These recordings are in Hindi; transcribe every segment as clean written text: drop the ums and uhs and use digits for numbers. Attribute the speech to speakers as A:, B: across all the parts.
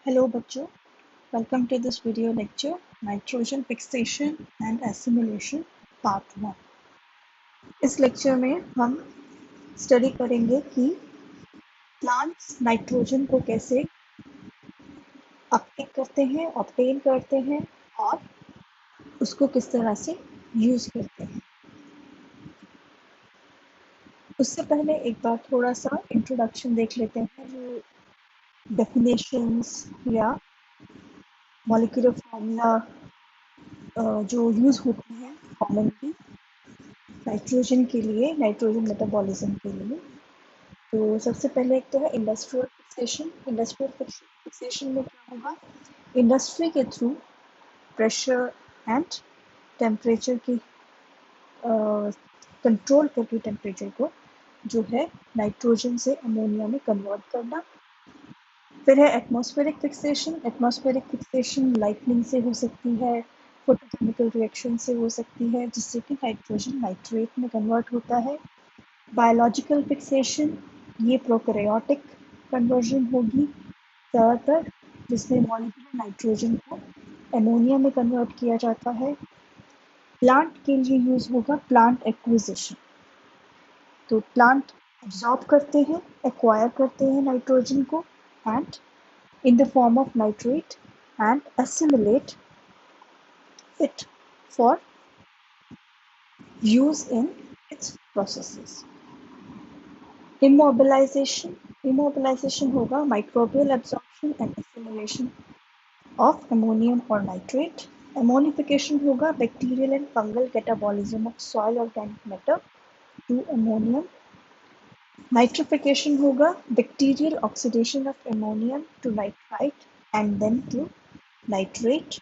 A: Hello बच्चों, welcome to this video lecture Nitrogen Fixation and Assimilation Part 1। इस लेक्चर में हम स्टडी करेंगे कि प्लांट्स नाइट्रोजन को कैसे अपटेक करते हैं, ऑब्टेन करते हैं और उसको किस तरह से यूज करते हैं। उससे पहले एक बार थोड़ा सा इंट्रोडक्शन देख लेते हैं, जो डेफिनेशंस या मॉलिक्यूलर फॉर्मूला जो यूज होती हैं कॉमनली नाइट्रोजन के लिए, नाइट्रोजन मेटाबॉलिज्म के लिए। तो सबसे पहले एक तो है इंडस्ट्रियल फिक्सेशन। इंडस्ट्रियल फिक्सेशन में क्या होगा, इंडस्ट्री के थ्रू प्रेशर एंड टेम्परेचर की कंट्रोल करके टेम्परेचर को जो है नाइट्रोजन से अमोनिया में कन्वर्ट करना। फिर है atmospheric fixation. Atmospheric fixation lightning से हो सकती है, फोटोकेमिकल रिएक्शन से हो सकती है, जिससे कि नाइट्रोजन नाइट्रेट में कन्वर्ट होता है। बायोलॉजिकल फिक्सेशन, ये प्रोकैरियोटिक कन्वर्जन होगी ज़्यादातर, जिसमें मॉलिक्यूलर नाइट्रोजन को अमोनिया में कन्वर्ट किया जाता है। प्लांट के लिए यूज होगा प्लांट एक्विजिशन। तो प्लांट एब्जॉर्ब करते हैं, एक्वायर करते हैं नाइट्रोजन को and in the form of nitrate and assimilate it for use in its processes. Immobilization, immobilization होगा microbial absorption and assimilation of ammonium or nitrate. Ammonification होगा bacterial and fungal catabolism of soil organic matter to ammonium. Nitrification होगा bacterial oxidation of ammonium to nitrite and then to nitrate.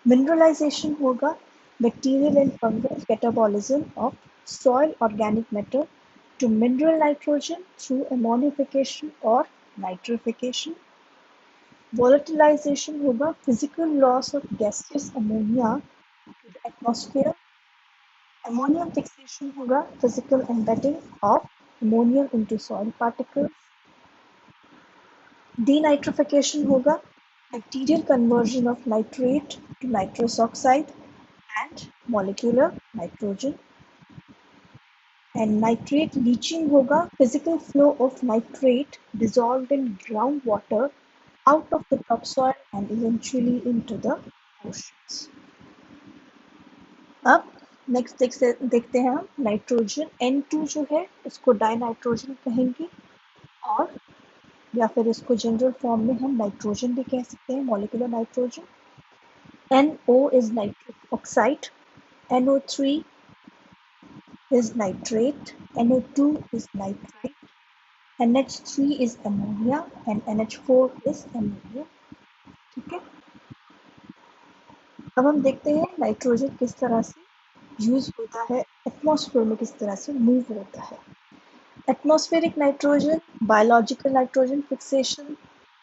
A: Mineralization होगा bacterial and fungal catabolism of soil organic matter to mineral nitrogen through ammonification or nitrification. Volatilization होगा physical loss of gaseous ammonia to the atmosphere. Ammonium fixation होगा physical embedding of ammonium into soil particles. Denitrification होगा bacterial conversion of nitrate to nitrous oxide and molecular nitrogen. And nitrate leaching होगा physical flow of nitrate dissolved in groundwater out of the topsoil and eventually into the oceans. अब नेक्स्ट देखते हैं हम नाइट्रोजन N2 जो है उसको डाइनाइट्रोजन कहेंगे, और या फिर इसको जनरल फॉर्म में हम नाइट्रोजन भी कह सकते हैं, molecular nitrogen. NO is nitric oxide, NO3 is nitrate, NO2 is nitrate, NH3 is ammonia and NH4 is ammonia। ठीक है, अब हम देखते हैं नाइट्रोजन किस तरह से यूज होता है, एटमॉस्फेयर में किस तरह से मूव होता है। Atmospheric nitrogen, biological nitrogen fixation,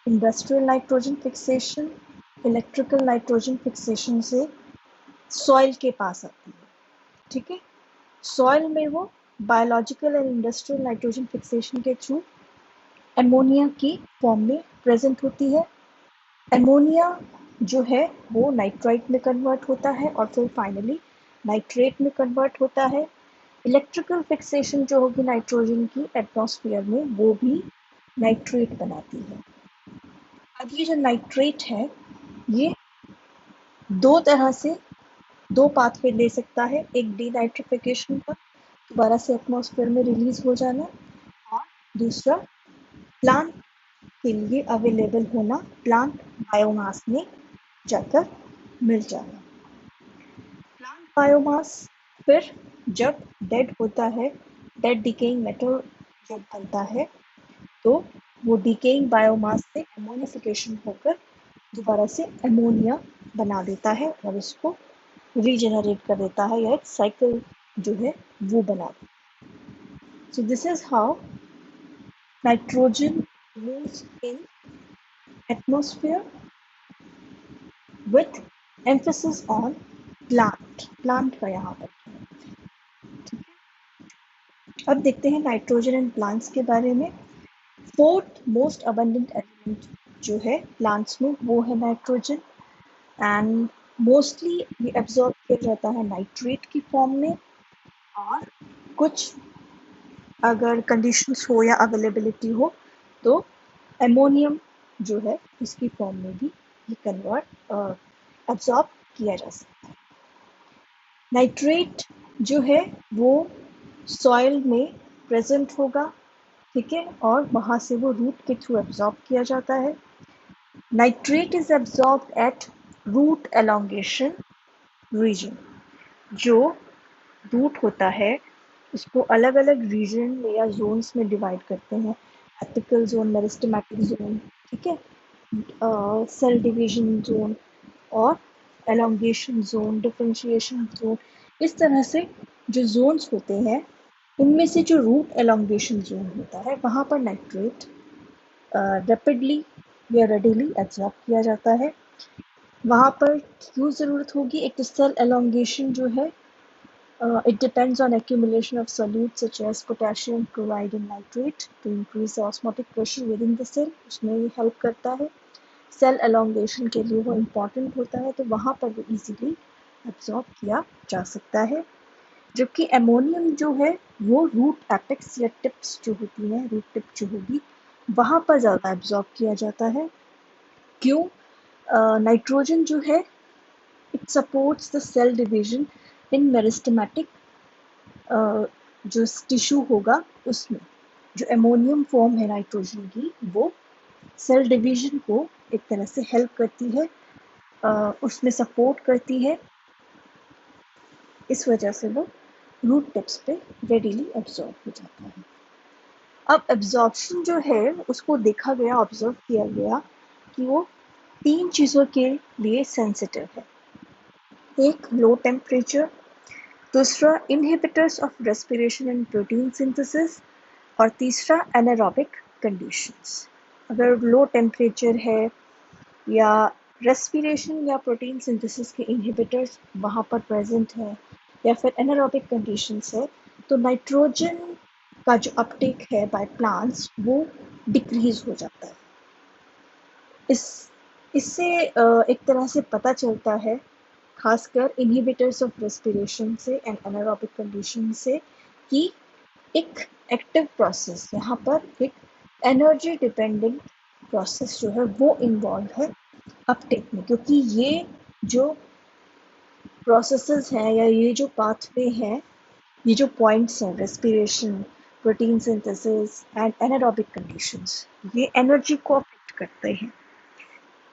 A: industrial nitrogen fixation, electrical nitrogen fixation से सॉइल के पास आती है। ठीक है, सॉइल में वो biological and industrial nitrogen fixation के थ्रू एमोनिया की फॉर्म में प्रेजेंट होती है। एमोनिया जो है वो नाइट्राइट में कन्वर्ट होता है और फिर फाइनली नाइट्रेट में कन्वर्ट होता है। इलेक्ट्रिकल फिक्सेशन जो होगी नाइट्रोजन की एटमॉस्फेयर में, वो भी नाइट्रेट बनाती है। अब ये जो नाइट्रेट है ये दो तरह से दो पाथवे ले सकता है, एक डीनाइट्रिफिकेशन का दोबारा से एटमॉस्फेयर में रिलीज हो जाना, और दूसरा प्लांट के लिए अवेलेबल होना, प्लांट बायोमास में जाकर मिल जाना। प्लांट बायोमास फिर जब डेड होता है, डेड डिकेइंग मैटर जब बनता है, तो वो डिकेइंग बायोमास से एमोनिफिकेशन होकर दोबारा से अमोनिया बना देता है और इसको रीजेनरेट कर देता है, या एक साइकिल जो है वो बना देता है। So this is how nitrogen moves in atmosphere with emphasis on plant, plant का यहाँ पर। ठीक है, अब देखते हैं नाइट्रोजन एंड प्लांट्स के बारे में। फोर्थ मोस्ट अबंडेंट एलिमेंट जो है प्लांट्स में वो है नाइट्रोजन, एंड मोस्टली ये एब्जॉर्ब किया जाता है नाइट्रेट की फॉर्म में, और कुछ अगर कंडीशंस हो या अवेलेबिलिटी हो तो एमोनियम जो है उसकी फॉर्म में भी ये कन्वर्ट एब्जॉर्ब किया जा सकता है। नाइट्रेट जो है वो सॉइल में प्रेजेंट होगा, ठीक है, और वहाँ से वो रूट के थ्रू एब्जॉर्ब किया जाता है। Nitrate is absorbed at root elongation region. जो रूट होता है उसको अलग अलग रीजन या जोन्स में डिवाइड करते हैं, एपिकल जोन, मेरिस्टेमेटिक जोन, ठीक है, सेल डिवीजन जोन और एलोंगेशन जोन, डिफरेंशिएशन जोन। इस तरह से जो जोन्स होते हैं उनमें से जो रूट एलोंगेशन जोन होता है वहाँ पर नाइट्रेट रैपिडली या रेडिली एब्जॉर्ब किया जाता है। वहाँ पर क्यों ज़रूरत होगी, एक तो सेल एलोंगेशन जो है it depends on accumulation of solutes such as potassium chloride and nitrate to increase the osmotic pressure within the cell, उसमें ये हेल्प करता है। सेल एलोंगेशन के लिए वो इम्पॉर्टेंट होता है, तो वहाँ पर वो इजीली एब्जॉर्ब किया जा सकता है। जबकि एमोनियम जो है वो रूट एपेक्स या टिप्स जो होती हैं, रूट टिप जो होगी वहाँ पर ज़्यादा एब्जॉर्ब किया जाता है। क्यों? नाइट्रोजन जो है it supports the cell division in meristematic, जो टिश्यू होगा उसमें जो एमोनियम फॉर्म है नाइट्रोजन की वो सेल डिवीजन को एक तरह से हेल्प करती है, उसमें सपोर्ट करती है। इस वजह से वो रूट टिप्स पे रेडीली एब्जॉर्ब हो जाता है। अब एब्जॉर्प्शन जो है उसको देखा गया, ऑब्जर्व किया गया कि वो 3 चीज़ों के लिए सेंसिटिव है। एक लो टेम्परेचर, दूसरा inhibitors of respiration and protein synthesis, और तीसरा एनारोबिक कंडीशंस। अगर लो टेम्परेचर है या रेस्पिरेशन या प्रोटीन सिंथेसिस के इनहिबिटर्स वहाँ पर प्रेजेंट है या फिर एनारोबिक कंडीशंस है तो नाइट्रोजन का जो अपटेक है बाय प्लांट्स वो डिक्रीज हो जाता है। इस इससे एक तरह से पता चलता है, खासकर इनहिबिटर्स ऑफ रेस्पिरेशन से एंड एनारोबिक कंडीशन से, कि एक एक्टिव प्रोसेस यहाँ पर एक एनर्जी डिपेंडेंट प्रोसेस जो है वो इन्वॉल्व है अपटेक में, क्योंकि ये जो प्रोसेसेस हैं या ये जो पाथवे हैं, ये जो पॉइंट्स हैं, respiration, protein synthesis and anaerobic conditions, ये एनर्जी को अफेक्ट करते हैं।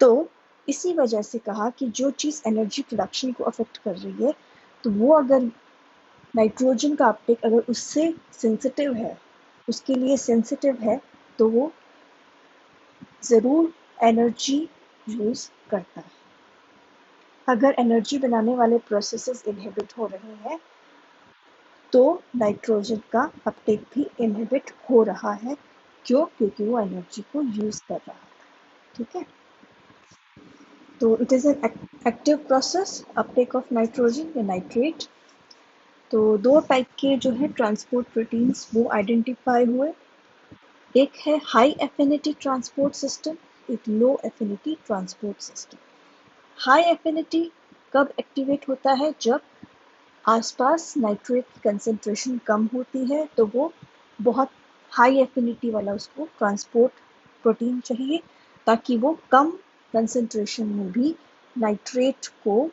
A: तो इसी वजह से कहा कि जो चीज़ एनर्जी प्रोडक्शन को अफेक्ट कर रही है तो वो अगर नाइट्रोजन का अपटेक अगर उससे सेंसिटिव है, उसके लिए सेंसिटिव है, तो वो ज़रूर एनर्जी यूज़ करता है। अगर एनर्जी बनाने वाले प्रोसेसेस इनहिबिट हो रहे हैं तो नाइट्रोजन का अपटेक भी इनहिबिट हो रहा है। क्यों? क्योंकि वो एनर्जी को यूज़ कर रहा है, ठीक है। तो it is an active process, Uptake of nitrogen या नाइट्रेट। तो दो टाइप के जो है ट्रांसपोर्ट प्रोटीन्स वो आइडेंटिफाई हुए। एक है हाई एफिनिटी ट्रांसपोर्ट सिस्टम, एक low affinity transport system. High affinity कब एक्टिवेट होता है? जब आसपास नाइट्रेट की कंसंट्रेशन कम होती है, तो वो बहुत हाई एफिनिटी वाला उसको ट्रांसपोर्ट प्रोटीन चाहिए ताकि वो कम कंसंट्रेशन में भी नाइट्रेट को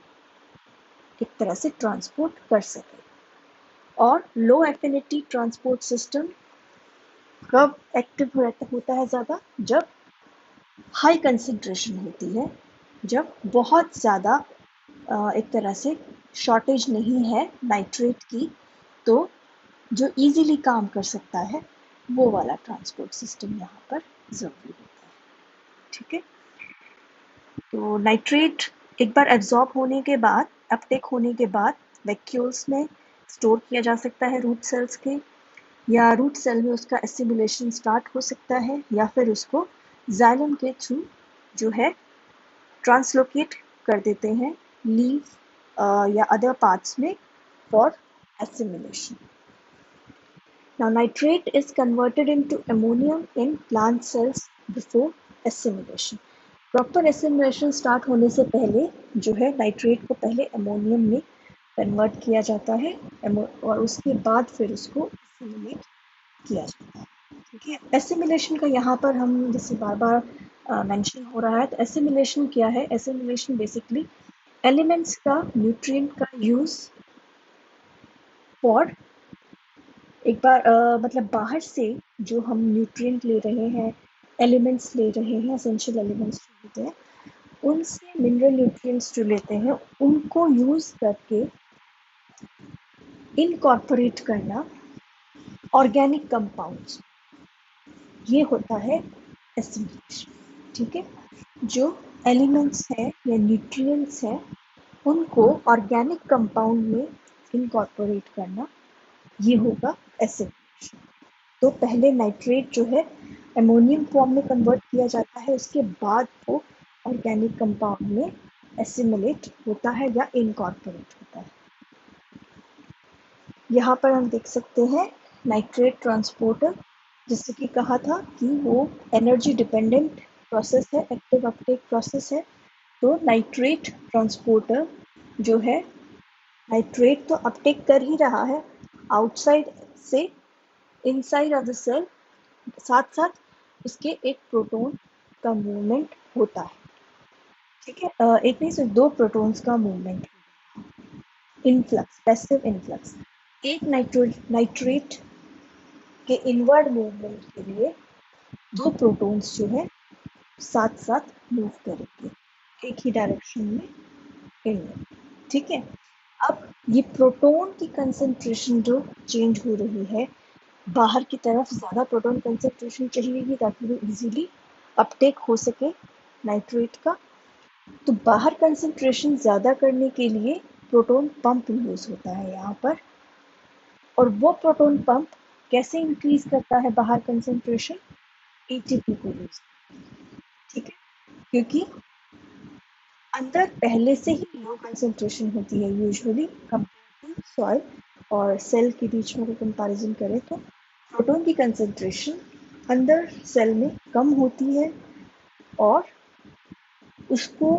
A: एक तरह से ट्रांसपोर्ट कर सके। और लो एफिनिटी ट्रांसपोर्ट सिस्टम कब एक्टिव होता है ज़्यादा? जब हाई कंसंट्रेशन होती है, जब बहुत ज़्यादा एक तरह से शॉर्टेज नहीं है नाइट्रेट की, तो जो इजीली काम कर सकता है वो वाला ट्रांसपोर्ट सिस्टम यहाँ पर ज़रूरी होता है, ठीक है। तो नाइट्रेट एक बार एब्जॉर्ब होने के बाद, अपटेक होने के बाद वैक्यूल्स में स्टोर किया जा सकता है रूट सेल्स के, या रूट सेल में उसका एसिमुलेशन स्टार्ट हो सकता है, या फिर उसको जाइलम के थ्रू जो है ट्रांसलोकेट कर देते हैं लीव या अदर पार्ट्स में for assimilation. Now nitrate is converted into ammonium in plant cells before assimilation. Proper assimilation start होने से पहले जो है नाइट्रेट को पहले अमोनियम में कन्वर्ट किया जाता है और उसके बाद फिर उसको एसिमिलेट किया जाता है. ठीक है, एसिमिलेशन का यहाँ पर हम जैसे बार बार मेंशन हो रहा है, तो एसिमिलेशन क्या है? एसिमिलेशन बेसिकली एलिमेंट्स का न्यूट्रिएंट का यूज फॉर एक बार मतलब बाहर से जो हम न्यूट्रिएंट ले रहे हैं, एलिमेंट्स ले रहे हैं, एसेंशियल एलिमेंट्स जो होते हैं, उनसे मिनरल न्यूट्रिएंट्स जो लेते हैं उनको यूज करके इनकॉर्पोरेट करना ऑर्गेनिक कंपाउंड्स, ये होता है एसिमिलेशन. ठीक है, जो एलिमेंट्स हैं या न्यूट्रिएंट्स हैं उनको ऑर्गेनिक कंपाउंड में इनकॉर्पोरेट करना, ये होगा एसिमिलेशन. तो पहले नाइट्रेट जो है अमोनियम फॉर्म में कन्वर्ट किया जाता है, उसके बाद वो ऑर्गेनिक कंपाउंड में एसिमिलेट होता है या इनकॉर्पोरेट होता है. यहाँ पर हम देख सकते हैं नाइट्रेट ट्रांसपोर्टर, जैसे कि कहा था कि वो एनर्जी डिपेंडेंट प्रोसेस है, एक्टिव अपटेक प्रोसेस है. तो नाइट्रेट ट्रांसपोर्टर जो है, नाइट्रेट तो अपटेक कर ही रहा है आउटसाइड से इनसाइड ऑफ द सेल, साथ साथ उसके एक प्रोटॉन का मूवमेंट होता है. ठीक है, एक नहीं सिर्फ दो प्रोटॉन्स का मूवमेंट, इनफ्लक्स, पैसिव इनफ्लक्स. एक नाइट्रेट के इनवर्ड मूवमेंट के लिए दो प्रोटॉन्स जो है साथ साथ मूव करेंगे एक ही डायरेक्शन में इनवर्ड. ठीक है, अब ये प्रोटॉन की कंसंट्रेशन जो चेंज हो रही है, बाहर की तरफ ज़्यादा प्रोटॉन कंसंट्रेशन चाहिएगी ताकि वो इजीली अपटेक हो सके नाइट्रेट का. तो बाहर कंसंट्रेशन ज़्यादा करने के लिए प्रोटॉन पंप यूज़ होता है यहाँ पर. और वो प्रोटॉन पंप कैसे इंक्रीज करता है बाहर कंसंट्रेशन? एटीपी को यूज. ठीक है, क्योंकि अंदर पहले से ही लो कंसंट्रेशन होती है यूजुअली कंपेयर टू सॉइल, और सेल के बीच में कंपैरिजन करें तो प्रोटॉन की कंसंट्रेशन अंदर सेल में कम होती है, और उसको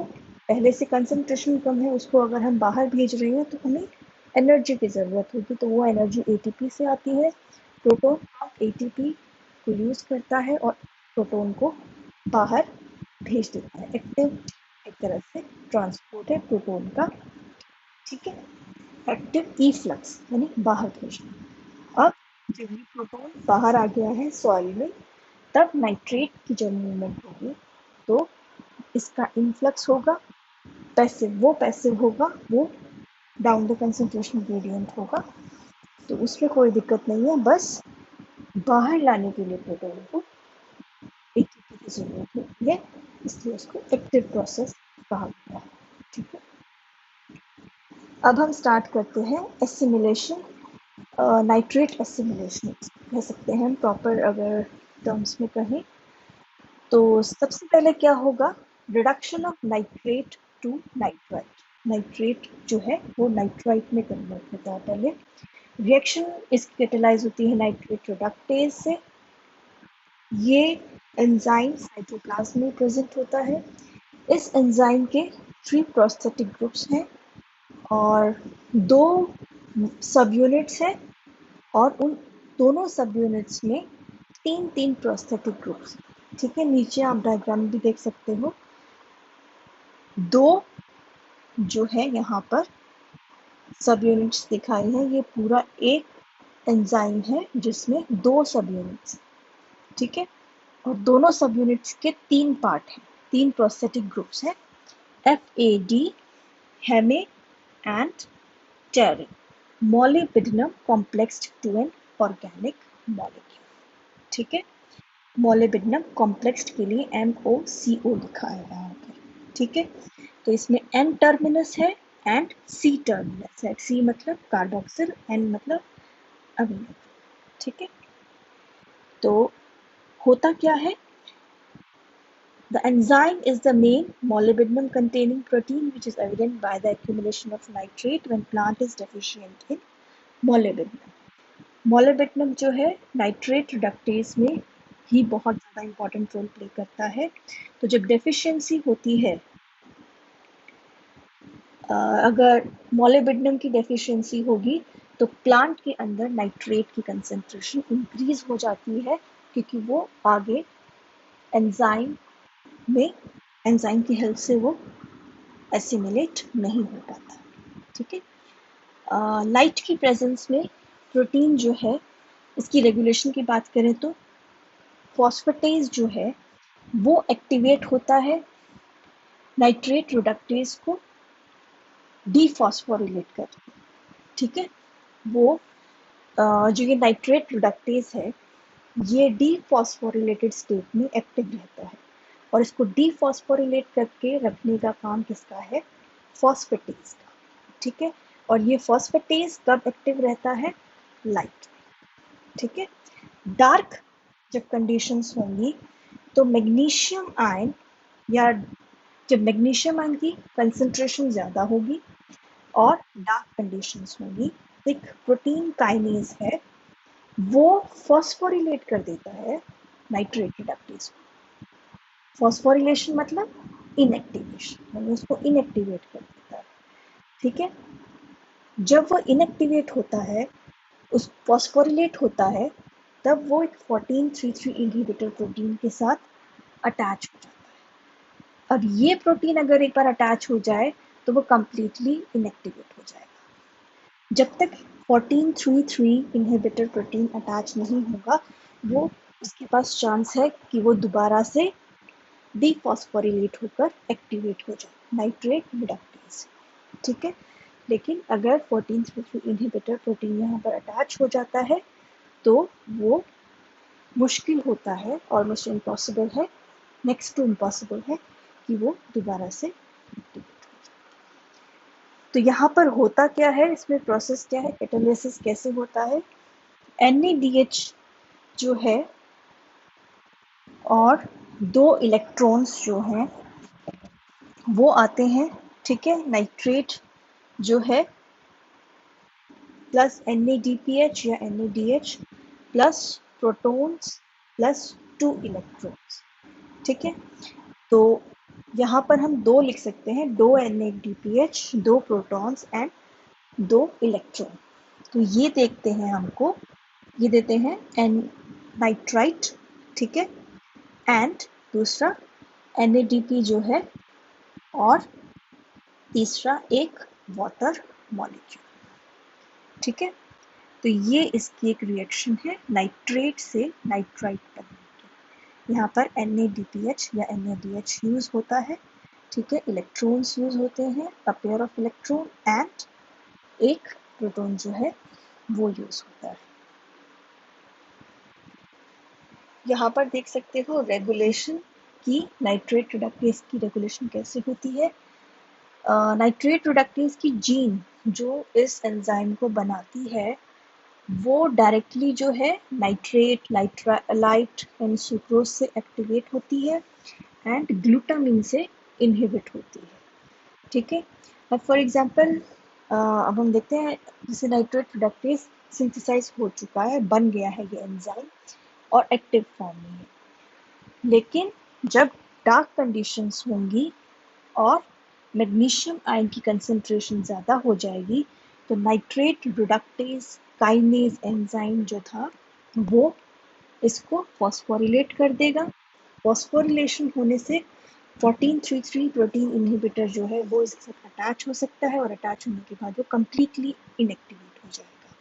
A: पहले से कंसंट्रेशन कम है, उसको अगर हम बाहर भेज रहे हैं तो हमें एनर्जी की ज़रूरत होगी, तो वो एनर्जी एटीपी से आती है. प्रोटॉन पंप एटीपी को यूज़ करता है और प्रोटॉन को बाहर भेज देता है. एक्टिव एक तरह से ट्रांसपोर्ट है प्रोटॉन का. ठीक है, एक्टिव ई फ्लक्स यानी बाहर भेजना. अब जब ये प्रोटॉन बाहर आ गया है सॉइल में, तब नाइट्रेट की जब मूवमेंट होगी तो इसका इनफ्लक्स होगा, पैसिव होगा, वो डाउन द कंसंट्रेशन ग्रेडियंट होगा. तो उसमें कोई दिक्कत नहीं है, बस बाहर लाने के लिए प्रोटॉन को एटीपी की जरूरत होती है, इसलिए उसको एक्टिव प्रोसेस कहा गया है. ठीक है, अब हम स्टार्ट करते हैं एसिमिलेशन. नाइट्रेट एसिमिलेशन कह सकते हैं हम प्रॉपर अगर टर्म्स में कहें तो. सबसे पहले क्या होगा? Reduction of nitrate to nitrite. Nitrate जो है वो नाइट्राइट में कन्वर्ट होता है. पहले रिएक्शन इसकी कैटेलाइज होती है नाइट्रेट रिडक्टेज से. ये एंजाइम साइटोप्लाज्म में प्रेजेंट होता है. इस एंजाइम के 3 प्रोस्थेटिक ग्रुप्स हैं और 2 सब यूनिट्स हैं, और उन दोनों सब यूनिट्स में 3 प्रोस्थेटिक ग्रुप्स. ठीक है, नीचे आप डायग्राम भी देख सकते हो. 2 जो है यहाँ पर सब यूनिट्स दिखाई हैं, ये पूरा एक एंजाइम है जिसमें 2 सब यूनिट्स. ठीक है, और दोनों सब यूनिट्स के 3 पार्ट हैं, 3 प्रोस्थेटिक ग्रुप्स हैं, FAD, heme and pterin. Molybdenum complexed to an organic molecule. ठीक है, मोलिबिडिनम कॉम्प्लेक्स्ड के लिए MOCO लिखा है यहाँ पर. ठीक है, तो इसमें N टर्मिनस है एंड C टर्मिनस है. C मतलब कार्बोक्सिल, N मतलब अमीनो. ठीक है, तो होता क्या है? The enzyme is the main molybdenum containing protein which is evident by the accumulation of nitrate when plant is deficient in molybdenum. Molybdenum जो है नाइट्रेट रिडक्टेज में ही बहुत ज़्यादा इम्पॉर्टेंट रोल प्ले करता है। तो जब डेफिशिएंसी होती है, अगर मोलिब्डेनम की डेफिशिएंसी होगी तो प्लांट के अंदर नाइट्रेट की कंसंट्रेशन इंक्रीज हो जाती है, क्योंकि वो आगे एंजाइम में एंजाइम की हेल्प से वो एसिमिलेट नहीं हो पाता। ठीक है। लाइट की प्रेजेंस में प्रोटीन जो है, इसकी रेगुलेशन की बात करें तो फॉस्फेटेज जो है वो एक्टिवेट होता है नाइट्रेट रिडक्टेज को डीफॉस्फोरिलेट करके। ठीक है। वो जो ये नाइट्रेट रिडक्टेज है, ये डीफॉस्फोरिलेटेड स्टेट में एक्टिव रहता है, और इसको डीफॉस्फोरिलेट करके रखने का काम किसका है? फॉस्फेटेज का। ठीक है। और ये फॉस्फेटेज कब एक्टिव रहता है? लाइट। ठीक है। डार्क जब कंडीशंस होंगी तो मैग्नीशियम आयन, या जब मैग्नीशियम आयन की कंसंट्रेशन ज़्यादा होगी और डार्क कंडीशंस होंगी, एक प्रोटीन काइनेज है, वो फॉस्फोरिलेट कर देता है नाइट्रेट रिडक्टेज को। फॉस्फोरिलेशन मतलब इनएक्टिवेशन, यानी उसको इनएक्टिवेट कर देता है। ठीक है। जब वो इनएक्टिवेट होता है, उस फॉस्फोरिलेट होता है, तब वो एक 14-3-3 इनहिबिटर प्रोटीन के साथ अटैच हो जाता है। अब ये प्रोटीन अगर एक बार अटैच हो जाए तो वो कंप्लीटली इनएक्टिवेट हो जाएगा। जब तक 14-3-3 इनहिबिटर प्रोटीन अटैच नहीं होगा, वो उसके पास चांस है कि वो दोबारा से डीफॉस्फोरिलेट होकर एक्टिवेट हो जाए नाइट्रेट रिडक्टेज। ठीक है। लेकिन अगर 14-3-3 इनहिबिटर प्रोटीन यहाँ पर अटैच हो जाता है तो वो मुश्किल होता है, ऑलमोस्ट इम्पॉसिबल है, नेक्स्ट टू इम्पॉसिबल है कि वो दोबारा से एक्टिवेट हो जाए। तो यहाँ पर होता क्या है, इसमें प्रोसेस क्या है, कैटालिसिस कैसे होता है? NADH जो है और 2 इलेक्ट्रॉन्स जो हैं वो आते हैं। ठीक है। नाइट्रेट जो है प्लस NADPH या NADH plus protons plus 2 electrons. ठीक है। तो यहाँ पर हम 2 लिख सकते हैं, 2 NADPH, 2 प्रोटॉन्स एंड 2 इलेक्ट्रॉन। तो ये देखते हैं हमको, ये देते हैं एन नाइट्राइट। ठीक है। एंड दूसरा NADP जो है, और तीसरा एक वाटर मॉलिक्यूल। ठीक है। तो ये इसकी एक रिएक्शन है नाइट्रेट से नाइट्राइट बनने की। यहाँ पर NADPH या NADH यूज होता है। ठीक है। इलेक्ट्रॉन्स यूज होते हैं, a pair of electron, and एक प्रोटॉन जो है वो यूज होता है। यहाँ पर देख सकते हो रेगुलेशन की, नाइट्रेट रिडक्टेज की रेगुलेशन कैसे होती है। नाइट्रेट रिडक्टेज की जीन जो इस एंजाइम को बनाती है, वो डायरेक्टली जो है नाइट्रेट, लाइट एंड सुक्रोज से एक्टिवेट होती है एंड ग्लूटामिन से इनहिबिट होती है। ठीक है। अब फॉर एग्जांपल अब हम देखते हैं, जैसे नाइट्रेट रिडक्टेज सिंथेसाइज हो चुका है, बन गया है ये एंजाइम और एक्टिव फॉर्म में है, लेकिन जब डार्क कंडीशंस होंगी और मैग्नीशियम आयन की कंसंट्रेशन ज़्यादा हो जाएगी, तो नाइट्रेट रिडक्टेज काइनेज एंजाइम जो था वो इसको फॉस्फोरिलेट कर देगा। फॉस्फोरिलेशन होने से 14-3-3 प्रोटीन इनहिबिटर जो है वो इसके साथ अटैच हो सकता है, और अटैच होने के बाद वो कंप्लीटली इनएक्टिवेट हो जाएगा।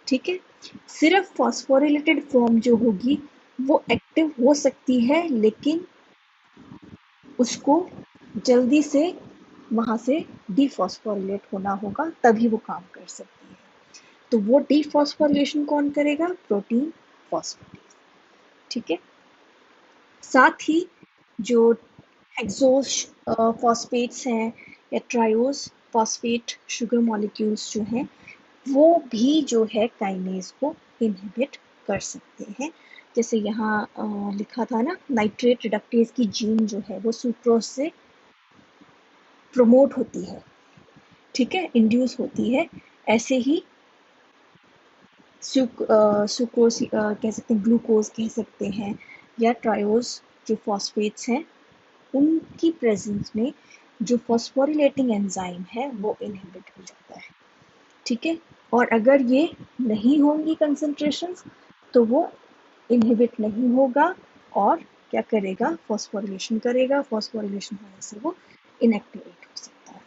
A: ठीक है। सिर्फ फॉस्फोरिलेटेड फॉर्म जो होगी वो एक्टिव हो सकती है, लेकिन उसको जल्दी से वहाँ से डीफॉस्फोरिलेट होना होगा, तभी वो काम कर सकती है। तो वो डीफॉस्फोरिलेशन कौन करेगा? Protein phosphatase. ठीक है। साथ ही जो हेक्सोस फॉस्फेट्स हैं या ट्रायोस फॉस्फेट शुगर मॉलिक्यूल्स जो हैं, वो भी जो है काइनेज को इनहिबिट कर सकते हैं। जैसे यहाँ लिखा था ना, नाइट्रेट रिडक्टेज की जीन जो है वो सुक्रोज से प्रमोट होती है। ठीक है। इंड्यूस होती है। ऐसे ही सुक्रोज कह सकते हैं, ग्लूकोज कह सकते हैं, या ट्रायोज जो फॉस्फेट्स हैं, उनकी प्रेजेंस में जो फॉस्फोरिलेटिंग एंजाइम है वो इनहिबिट हो जाता है। ठीक है, और अगर ये नहीं होंगी कंसंट्रेशंस तो वो इनहिबिट नहीं होगा और क्या करेगा, फॉस्फोरिलेशन करेगा, फॉस्फोरिलेशन होने से वो इनएक्टिवेट हो सकता है।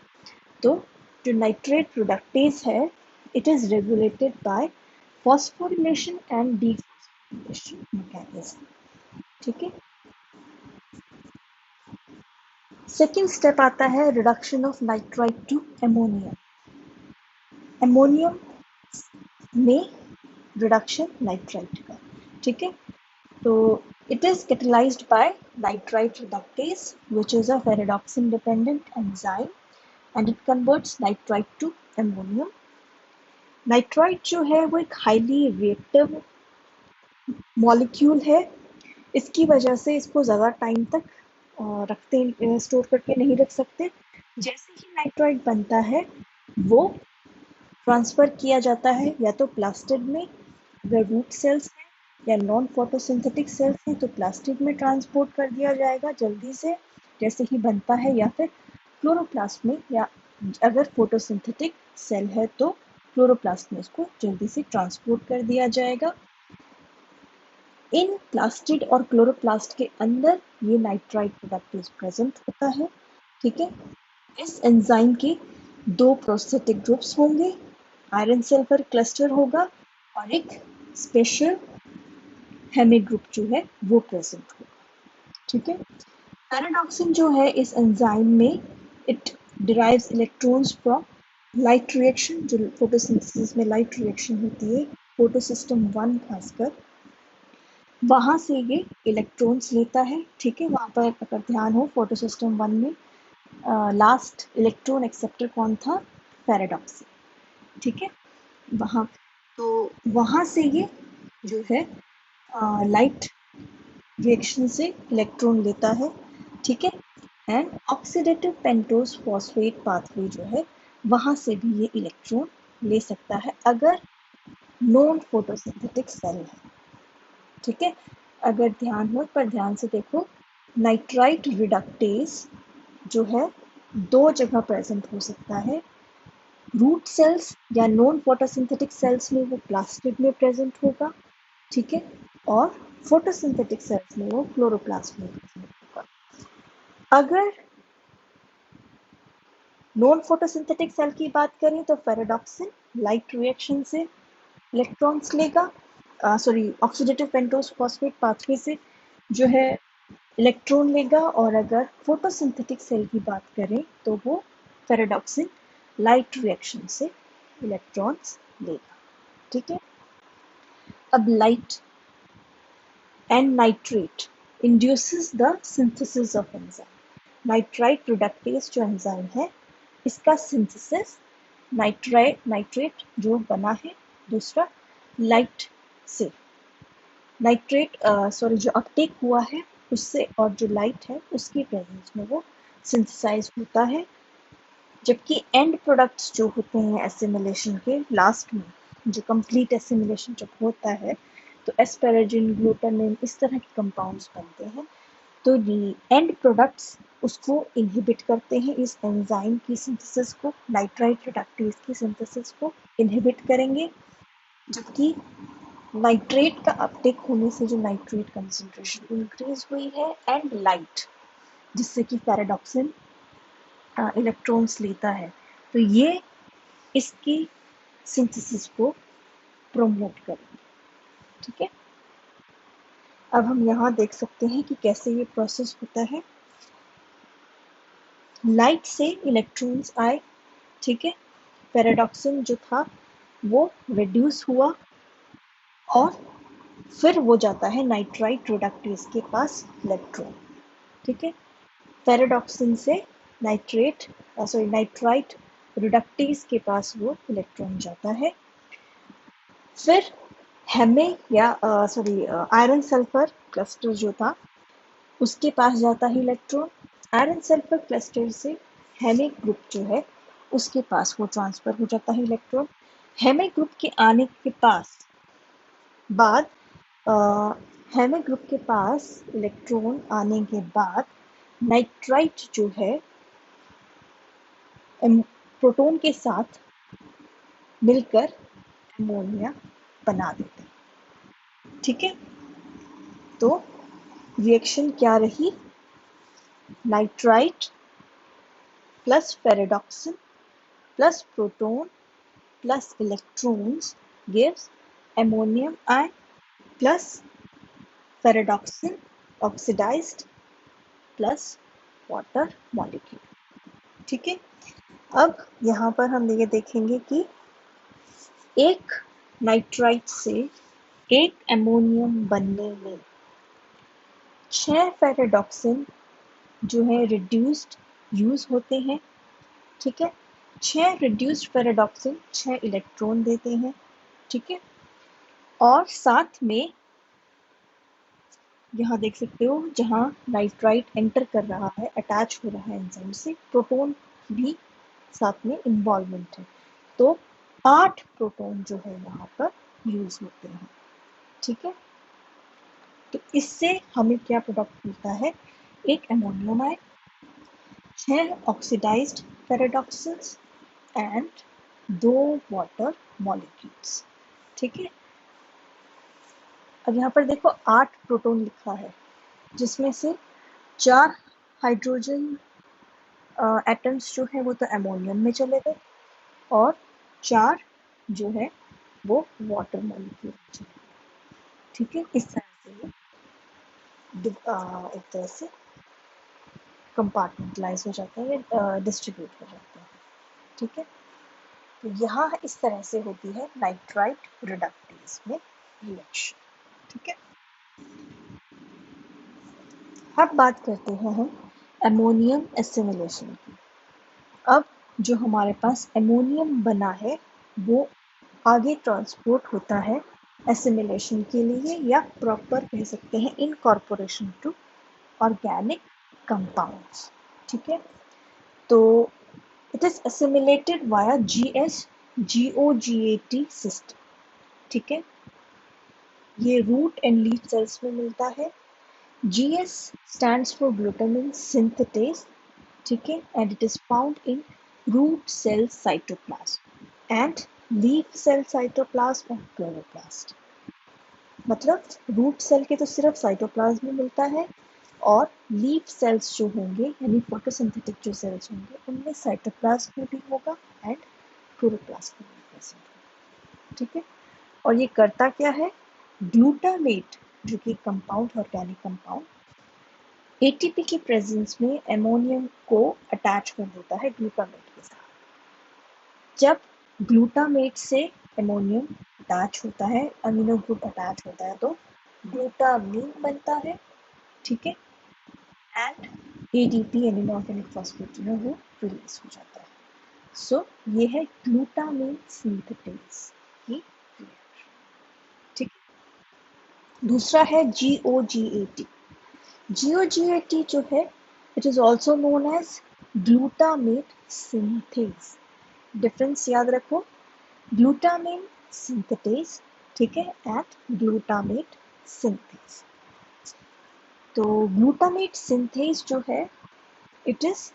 A: तो जो नाइट्रेट प्रोडक्टेज है, it is regulated by phosphorylation and dephosphorylation mechanism. ठीक है, सेकेंड स्टेप आता है reduction of nitrite to ammonium. Ammonium में रिडक्शन नाइट्राइट का। ठीक है, तो it is catalyzed by nitrite reductase, which is a ferredoxin dependent enzyme, and it converts nitrite to ammonium. Nitrite जो है वो एक हाईली रिएक्टिव मॉलिक्यूल है। इसकी वजह से इसको ज़्यादा टाइम तक स्टोर करके नहीं रख सकते। जैसे ही नाइट्राइट बनता है वो ट्रांसफ़र किया जाता है या तो प्लास्टिड में, अगर रूट सेल्स हैं, या नॉन फोटोसिंथेटिक सेल्स हैं तो प्लास्टिड में ट्रांसपोर्ट कर दिया जाएगा जल्दी से जैसे ही बनता है, या फिर क्लोरोप्लास्ट में, या अगर फोटोसिंथेटिक सेल है तो क्लोरोप्लास्ट में इसको जल्दी से ट्रांसपोर्ट कर दिया जाएगा। इन प्लास्टिड और क्लोरोप्लास्ट के अंदर ये नाइट्राइट प्रोडक्टेज प्रेजेंट होता है। ठीक है, इस एंजाइम के दो प्रोस्थेटिक ग्रुप्स होंगे, आयरन सल्फर क्लस्टर होगा और एक स्पेशल हेमी ग्रुप जो है वो प्रेजेंट होगा। ठीक है, पैराडॉक्सिन जो है इस एंजाइम में it derives electrons from light reaction, जो फोटोसिंथेसिस में लाइट रिएक्शन होती है, फोटोसिस्टम 1 खासकर, वहाँ से ये इलेक्ट्रॉन्स लेता है। ठीक है, वहाँ पर अगर ध्यान हो फोटोसिस्टम 1 में लास्ट इलेक्ट्रॉन एक्सेप्टर कौन था, पैराडॉक्सिन। ठीक है, वहाँ तो वहाँ से ये जो है लाइट रिएक्शन से इलेक्ट्रॉन लेता है। ठीक है, and oxidative pentose phosphate pathway जो है वहाँ से भी ये इलेक्ट्रॉन ले सकता है अगर नॉन फोटोसिंथेटिक सेल है। ठीक है, अगर ध्यान हो पर ध्यान से देखो, नाइट्राइट रिडक्टेज जो है दो जगह प्रेजेंट हो सकता है, रूट सेल्स या नॉन फोटोसिंथेटिक सेल्स में वो प्लास्टिड में प्रेजेंट होगा। ठीक है, और फोटोसिंथेटिक सेल्स में वो क्लोरोप्लास्ट में प्रेजेंट होगा। अगर नॉन फोटोसिंथेटिक सेल की बात करें तो पैराडॉक्सिन लाइट रिएक्शन से इलेक्ट्रॉन्स लेगा, sorry oxidative pentose phosphate pathway से जो है इलेक्ट्रॉन लेगा, और अगर फोटोसिंथेटिक सेल की बात करें तो वो पैराडॉक्सिन लाइट रिएक्शन से इलेक्ट्रॉन्स लेगा। ठीक है, अब light and nitrate induces the synthesis of enzyme. Nitrite reductase जो एंजाइम है इसका सिंथेसिस नाइट्रेट जो बना है दूसरा लाइट से, नाइट्रेट सॉरी जो अपटेक हुआ है उससे, और जो लाइट है उसकी प्रेजेंस में वो सिंथेसाइज होता है। जबकि एंड प्रोडक्ट्स जो होते हैं एसिमिलेशन के लास्ट में, जो कंप्लीट एसिमिलेशन जब होता है तो एस्पेराजिन, ग्लूटामिन, इस तरह के कंपाउंड्स बनते हैं। तो एंड प्रोडक्ट्स उसको इनहिबिट करते हैं, इस एंजाइम की सिंथेसिस को, नाइट्राइट रिडक्टेज की सिंथेसिस को इनहिबिट करेंगे। जबकि नाइट्रेट का अपटेक होने से जो नाइट्रेट कंसंट्रेशन इंक्रीज हुई है एंड लाइट, जिससे कि पैराडॉक्सिन इलेक्ट्रॉन्स लेता है, तो ये इसकी सिंथेसिस को प्रोमोट करेंगे। ठीक है, अब हम यहाँ देख सकते हैं कि कैसे ये प्रोसेस होता है। लाइट से इलेक्ट्रॉन्स आए, ठीक है, पैराडॉक्सिन जो था वो रिड्यूस हुआ और फिर वो जाता है नाइट्राइट रिडक्टेज के पास इलेक्ट्रॉन। ठीक है, पैराडॉक्सिन से नाइट्राइट रिडक्टेज के पास वो इलेक्ट्रॉन जाता है। फिर हेमे या आयरन सल्फर क्लस्टर जो था उसके पास जाता है इलेक्ट्रॉन। आयरन सल्फर क्लस्टर से हेमे ग्रुप जो है उसके पास वो ट्रांसफर हो जाता है इलेक्ट्रॉन। हेमे ग्रुप के आने के पास बाद हेमे ग्रुप के पास इलेक्ट्रॉन आने के बाद नाइट्राइट जो है प्रोटॉन के साथ मिलकर अमोनिया बना देते हैं। ठीक है, तो रिएक्शन क्या रही? Nitrite plus ferredoxin plus proton plus electrons gives ammonium ion plus ferredoxin oxidized plus water molecule। ठीक है, अब यहाँ पर हम ये देखेंगे कि एक नाइट्राइट से एक एमोनियम बनने में 6 फेरेडॉक्सिन जो है रिड्यूस्ड यूज होते हैं। ठीक है, 6 रिड्यूस्ड फेरेडॉक्सिन 6 इलेक्ट्रॉन देते हैं। ठीक है, और साथ में यहाँ देख सकते हो जहाँ नाइट्राइट एंटर कर रहा है, अटैच हो रहा है एंजाइम से, प्रोटॉन भी साथ में इन्वॉल्वमेंट है, तो 8 प्रोटॉन जो है यहाँ पर यूज होते हैं। ठीक है, तो इससे हमें क्या प्रोडक्ट मिलता है? एक ammonium ion, 6 oxidized ferredoxins and 2 water molecules. ठीक है, अब यहाँ पर देखो 8 प्रोटॉन लिखा है, जिसमें से 4 हाइड्रोजन एटम्स जो है वो तो अमोनियम में चले गए और 4 जो है वो वाटर मॉलिक्यूल चले गए। ठीक है, इस तरह से ये एक तरह से कंपार्टमेंटलाइज हो जाता है या डिस्ट्रीब्यूट हो जाता है। ठीक है, तो यहाँ इस तरह से होती है नाइट्राइट रिडक्टेज में रिएक्शन। ठीक है, अब बात करते हैं हम अमोनियम एसिमिलेशन की। अब जो हमारे पास अमोनियम बना है वो आगे ट्रांसपोर्ट होता है एसिमिलेशन के लिए, या प्रॉपर कह सकते हैं इनकॉर्पोरेशन टू ऑर्गेनिक कंपाउंड्स। ठीक है, तो it is assimilated via GOGAT system. ठीक है, ये रूट एंड लीफ सेल्स में मिलता है। GS stands for glutamine synthetase, ठीक है, and it is found in root cell cytoplasm and leaf cell cytoplasm और chloroplast। मतलब रूट सेल के तो सिर्फ साइटोप्लाज्म में मिलता है, और लीफ सेल्स जो होंगे यानी फोटोसिंथेटिक जो सेल्स होंगे उनमें साइटोप्लाज्म में भी होगा एंड क्लोरोप्लास्ट में भी प्रेजेंट होगा। ठीक है, और ये करता क्या है? ग्लूटामेट जो कि कंपाउंड ऑर्गेनिक कंपाउंड एटीपी की प्रेजेंस में अमोनियम को अटैच कर देता है ग्लूटामेट के साथ। जब ग्लूटामेट से अमोनियम अटैच होता है, अमीनो ग्रुप अटैच होता है, तो ग्लूटामीन बनता है। ठीक है, and ADP amino organic phosphate जो है वो रिलीज हो जाता है। सो ये है ग्लूटामीन सिंथेटेज की रिएक्शन। ठीक है, दूसरा है GOGAT। GOGAT जो है it is also known as glutamate synthase. Difference याद रखो, ग्लूटामिन सिंथेटेज, ठीक है, एंड ग्लूटामेट सिंथेज। तो ग्लूटामेट सिंथेज जो है इट इज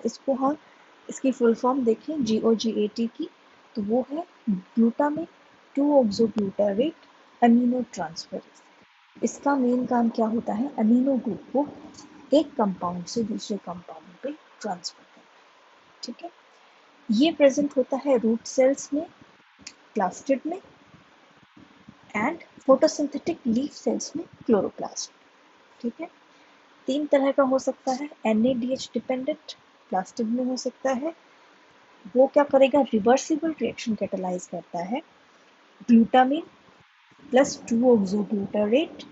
A: इसको हम इसकी फुल फॉर्म देखें GOGAT की, तो वो है ग्लूटामेट 2-ऑक्सोग्लूटारेट अमीनो ट्रांसफरेज। इसका मेन काम क्या होता है? अमीनो ग्रुप को एक कंपाउंड से दूसरे कंपाउंड पे ट्रांसफर करना। ठीक है, ये प्रेजेंट होता है रूट सेल्स में, प्लास्टिड में एंड फोटोसिंथेटिक लीफ सेल्स में, क्लोरोप्लास्ट। ठीक है, 3 तरह का हो सकता है। NADH डिपेंडेंट प्लास्टिड में हो सकता है, वो क्या करेगा? रिवर्सिबल रिएक्शन कैटालाइज करता है ग्लूटामिन प्लस 2-ऑक्सोग्लूटारेट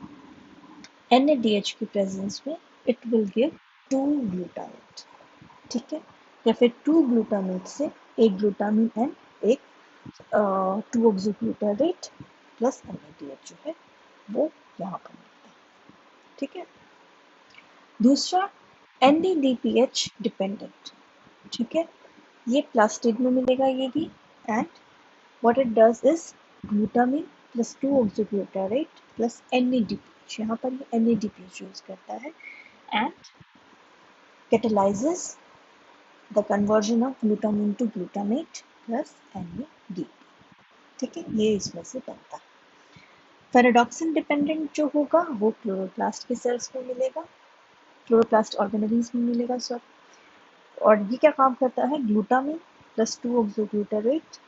A: NADH की प्रेजेंस में, इट विल गिव 2 ग्लूटामेट। ठीक है, या फिर 2 ग्लूटामेट से एक ग्लूटामिन एंड एक 2-ऑक्सोग्लूटारेट प्लस NADH जो है वो यहाँ पर मिलता है। ठीक है, दूसरा NADPH डिपेंडेंट। ठीक है, ये प्लास्टिड में मिलेगा ये भी, and what it does is glutamine plus two oxoglutarate plus NADPH, यहाँ पर ये NADPH यूज करता है and catalyzes the conversion of glutamine to glutamate plus NADP। ठीक है, ये इसमें से बनता है। फेरेडॉक्सिन डिपेंडेंट जो होगा वो क्लोरोप्लास्ट के सेल्स में मिलेगा, क्लोरोप्लास्ट ऑर्गेनेल्स में मिलेगा सॉरी। और ये क्या काम करता है, ग्लूटामिन प्लस 2-ऑक्सोग्लूटारेट,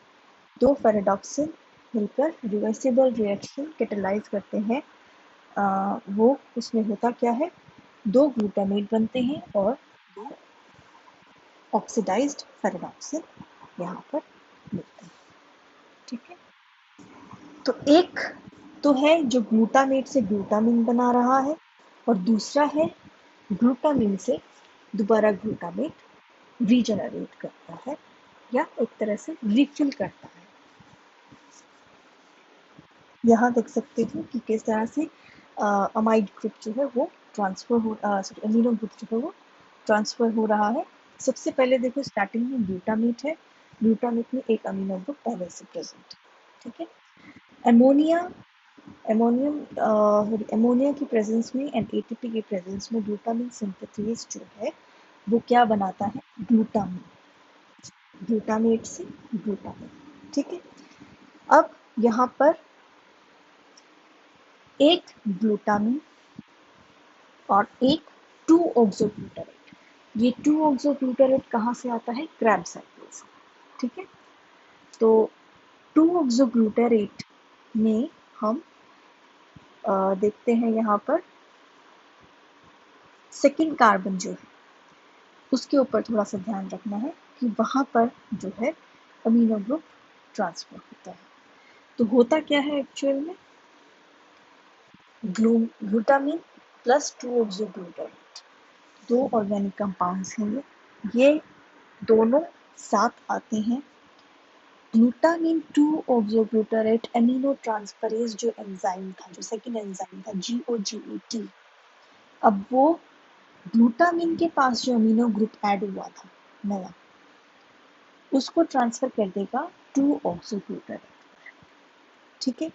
A: 2 फेरेडॉक्सिन मिलकर रिवर्सिबल रिएक्शन कैटेलाइज करते हैं। वो उसमें होता क्या है, 2 ग्लूटामेट बनते हैं और 2 ऑक्सीडाइज्ड फेरेडॉक्सिन यहाँ पर मिलते हैं। ठीक है, तो एक तो है जो ग्लूटामेट से ग्लूटामिन बना रहा है और दूसरा है ग्लूटामिन से दोबारा ग्लूटामेट रीजनरेट करता है या एक तरह से रिफिल करता है। यहाँ देख सकते हो कि किस तरह से अमाइड ग्रुप जो है वो ट्रांसफर हो सॉरी अमीनो ग्रुप जो है वो ट्रांसफर हो रहा है। सबसे पहले देखो स्टार्टिंग में ग्लूटामेट है, ग्लूटामेट में एक अमीनो ग्रुप पहले से प्रेजेंट है। ठीक है, अमोनिया की प्रेजेंस में एंड एटीपी की प्रेजेंस में ग्लूटामिन सिंथेसेस जो है वो क्या बनाता है, ग्लूटामिन, ग्लूटामेट से ग्लूटामिन। ठीक है, अब यहाँ पर एक ग्लूटामिन और एक 2-ऑक्सोग्लूटारेट, ये 2-ऑक्सोग्लूटारेट कहाँ से आता है, क्रैब साइकिल से। ठीक है, तो 2-ऑक्सोग्लूटारेट में हम देखते हैं यहाँ पर सेकेंड कार्बन जो है उसके ऊपर थोड़ा सा ध्यान रखना है कि वहाँ पर जो है अमीनो ग्रुप ट्रांसफर होता है। तो होता क्या है एक्चुअल में, ग्लूटामिन प्लस 2-ऑक्सोग्लूटारेट, 2 ऑर्गेनिक कंपाउंड्स हैं ये दोनों साथ आते हैं। ग्लूटामिन 2-ऑक्सोग्लूटारेट एमिनो ट्रांसफरेज जो एंजाइम था, जो सेकेंड एंजाइम था GOGET, अब वो ग्लूटामिन के पास जो अमीनो ग्रुप ऐड हुआ था नया, उसको ट्रांसफर कर देगा 2-ऑक्सोग्लूटारेट। ठीक है,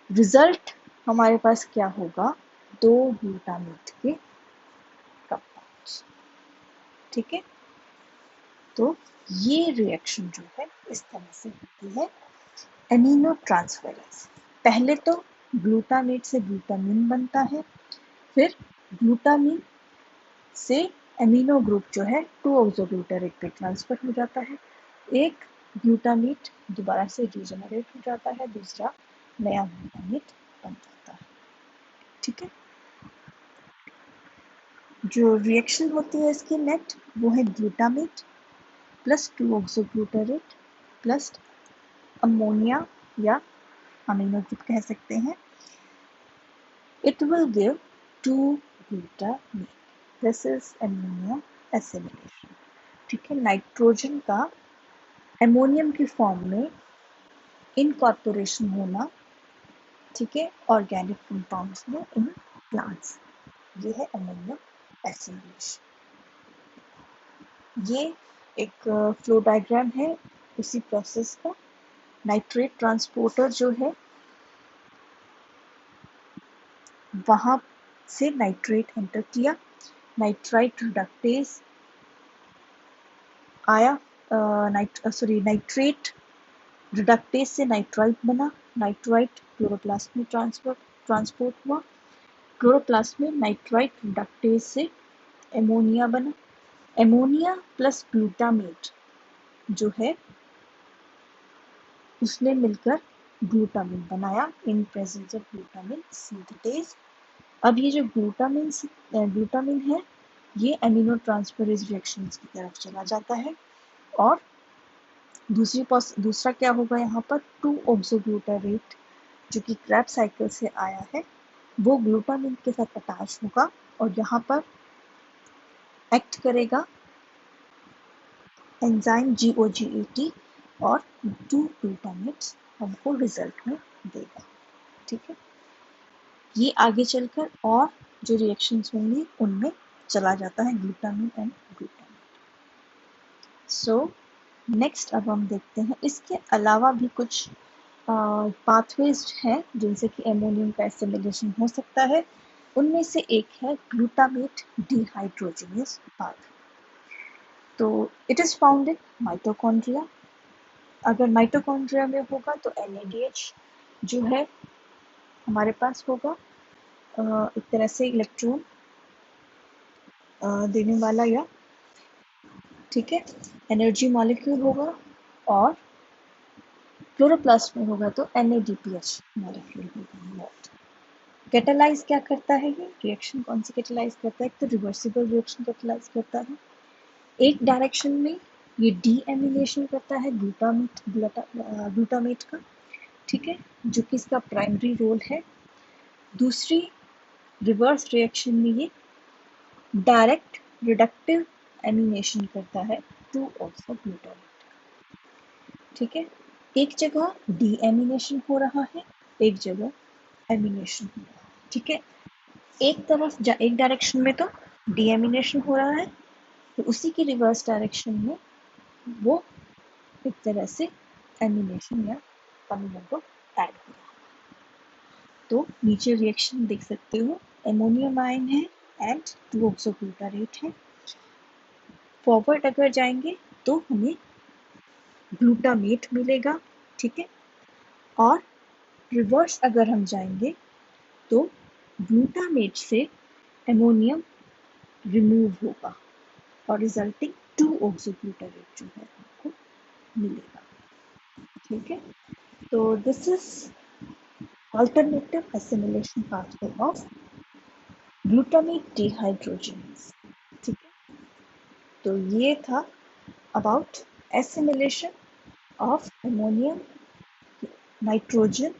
A: रिजल्ट हमारे पास क्या होगा, 2 ग्लूटामेट के कंपाउंड्स। ठीक है, तो ये रिएक्शन जो है इस तरह से होती है एमिनो ट्रांसफरेज। पहले तो ग्लूटामेट से ग्लूटामिन बनता है, फिर ग्लूटामिन से एमिनो ग्रुप जो है 2-ऑक्सोग्लूटारेट पे ट्रांसफर हो जाता है, एक ग्लूटामेट दोबारा से रीजनरेट हो जाता है, दूसरा नया ग्लूटामेट बन जाता है। ठीक है, जो रिएक्शन होती है इसकी नेट वो है glutamate plus two oxoglutarate plus ammonia या अमीनो ग्रुप कह सकते हैं। It will give 2-glutamate. This is ammonia assimilation। ठीक है, नाइट्रोजन का एमोनियम की फॉर्म में इनकॉर्पोरेशन होना, ठीक है, ऑर्गेनिक कंपाउंड्स में इन प्लांट्स, ये है अमोनियम एसिमिलेशन। ये एक फ्लो डायग्राम है उसी प्रोसेस का। नाइट्रेट ट्रांसपोर्टर जो है वहां से नाइट्रेट एंटर किया, नाइट्राइट रिडक्टेज आया, नाइट्रेट रिडक्टेज से नाइट्राइट बना, नाइट्राइट क्लोरोप्लास्ट में ट्रांसपोर्ट हुआ, क्लोरोप्लास्ट में नाइट्राइट रिडक्टेज से एमोनिया बना, एमोनिया प्लस ग्लूटामेट जो है उसने मिलकर ग्लूटामिन बनाया in presence of glutamine synthetase. अब ये जो ग्लूटामिन है ये एमिनो ट्रांसफरेज रिएक्शंस की तरफ चला जाता है और दूसरा क्या होगा, यहाँ पर 2-ऑक्सोग्लूटारेट जो कि क्रैब साइकिल से आया है वो ग्लूटामिन के साथ अटैच होगा और यहाँ पर एक्ट करेगा एंजाइम GOGET और 2 ग्लूटामेट्स हमको रिजल्ट में देगा। ठीक है, ये आगे चलकर और जो रिएक्शंस होंगी उनमें चला जाता है glutamine and glutamate. So next अब हम देखते हैं इसके अलावा भी कुछ पाथवेज हैं जिनसे कि एमोनियम का एसिमिलेशन हो सकता है। उनमें से एक है ग्लूटामेट डिहाइड्रोजिनेज पाथवे। तो it is found in mitochondria. अगर माइटोकॉन्ड्रिया में होगा तो NADH जो है हमारे पास होगा एक तरह से इलेक्ट्रॉन देने वाला, या ठीक है, एनर्जी मॉलिक्यूल होगा। और क्लोरोप्लास्ट में होगा तो NADPH मॉलिक्यूल होगा। कैटालाइज क्या करता है, ये रिएक्शन कौन सी कैटालाइज करता है? तो रिवर्सिबल रिएक्शन कैटालाइज करता है। एक डायरेक्शन में ये डीएमिनेशन करता है ग्लूटामेट का, ठीक है, जो कि इसका प्राइमरी रोल है। दूसरी रिवर्स रिएक्शन में ये डायरेक्ट रिडक्टिव एमिनेशन करता है टू ऑक्सो ग्लूटामेट, ठीक है। एक जगह डीएमिनेशन हो रहा है, एक जगह एमिनेशन हो रहा है, ठीक है। एक डायरेक्शन में तो डीएमिनेशन हो रहा है, तो उसी की रिवर्स डायरेक्शन में वो एक तरह से एमिनेशन या अमीनो को ऐड हो रहा है। तो नीचे रिएक्शन देख सकते हो, एमोनियम आयन है एंड 2-ऑक्सोग्लूटारेट है। फॉरवर्ड अगर जाएंगे तो हमें ग्लूटामेट मिलेगा, ठीक है। और रिवर्स अगर हम जाएंगे तो ग्लूटामेट से एमोनियम रिमूव होगा और रिजल्टिंग 2-ऑक्सोग्लूटारेट जो है हमको मिलेगा, ठीक है। तो this is alternative assimilation pathway of glutamate dehydrogenase, ठीक है। तो ये था about assimilation of ammonium nitrogen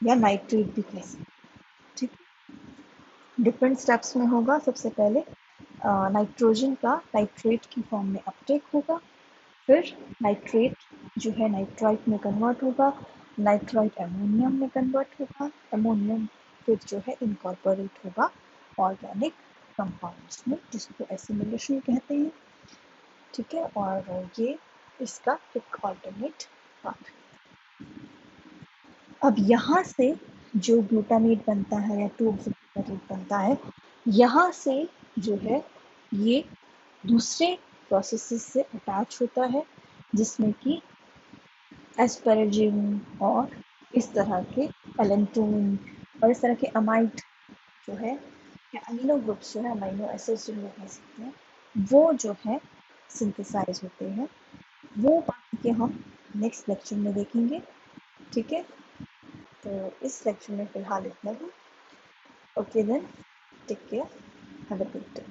A: या नाइट्रेट भी कह सकते, ठीक है। डिफरेंट स्टेप्स में होगा। सबसे पहले नाइट्रोजन का नाइट्रेट की फॉर्म में अपटेक होगा, फिर नाइट्रेट जो है नाइट्राइट में कन्वर्ट होगा, नाइट्राइट अमोनियम में कन्वर्ट होगा, अमोनियम फिर जो है इनकॉर्पोरेट होगा ऑर्गेनिक कंपाउंड्स में, जिसको एसिमिलेशन कहते हैं, ठीक है। और ये इसका एक ऑल्टरनेट पाथ। अब यहाँ से जो ग्लूटामेट बनता है या 2-ऑक्सोग्लूटारेट बनता है, यहाँ से जो है ये दूसरे प्रोसेसेस से अटैच होता है, जिसमें कि एस्पेरेजिन और इस तरह के एलेंटोन और इस तरह के अमाइड जो है या अमीनो ग्रुप्स जो है, अमीनो एसिड्स जो कह सकते हैं, वो जो है सिंथेसाइज होते हैं। वो बाकी के हम नेक्स्ट लेक्चर में देखेंगे, ठीक है। तो इस लेक्चर में फिलहाल इतना ही। Okay then, take care, have a good day.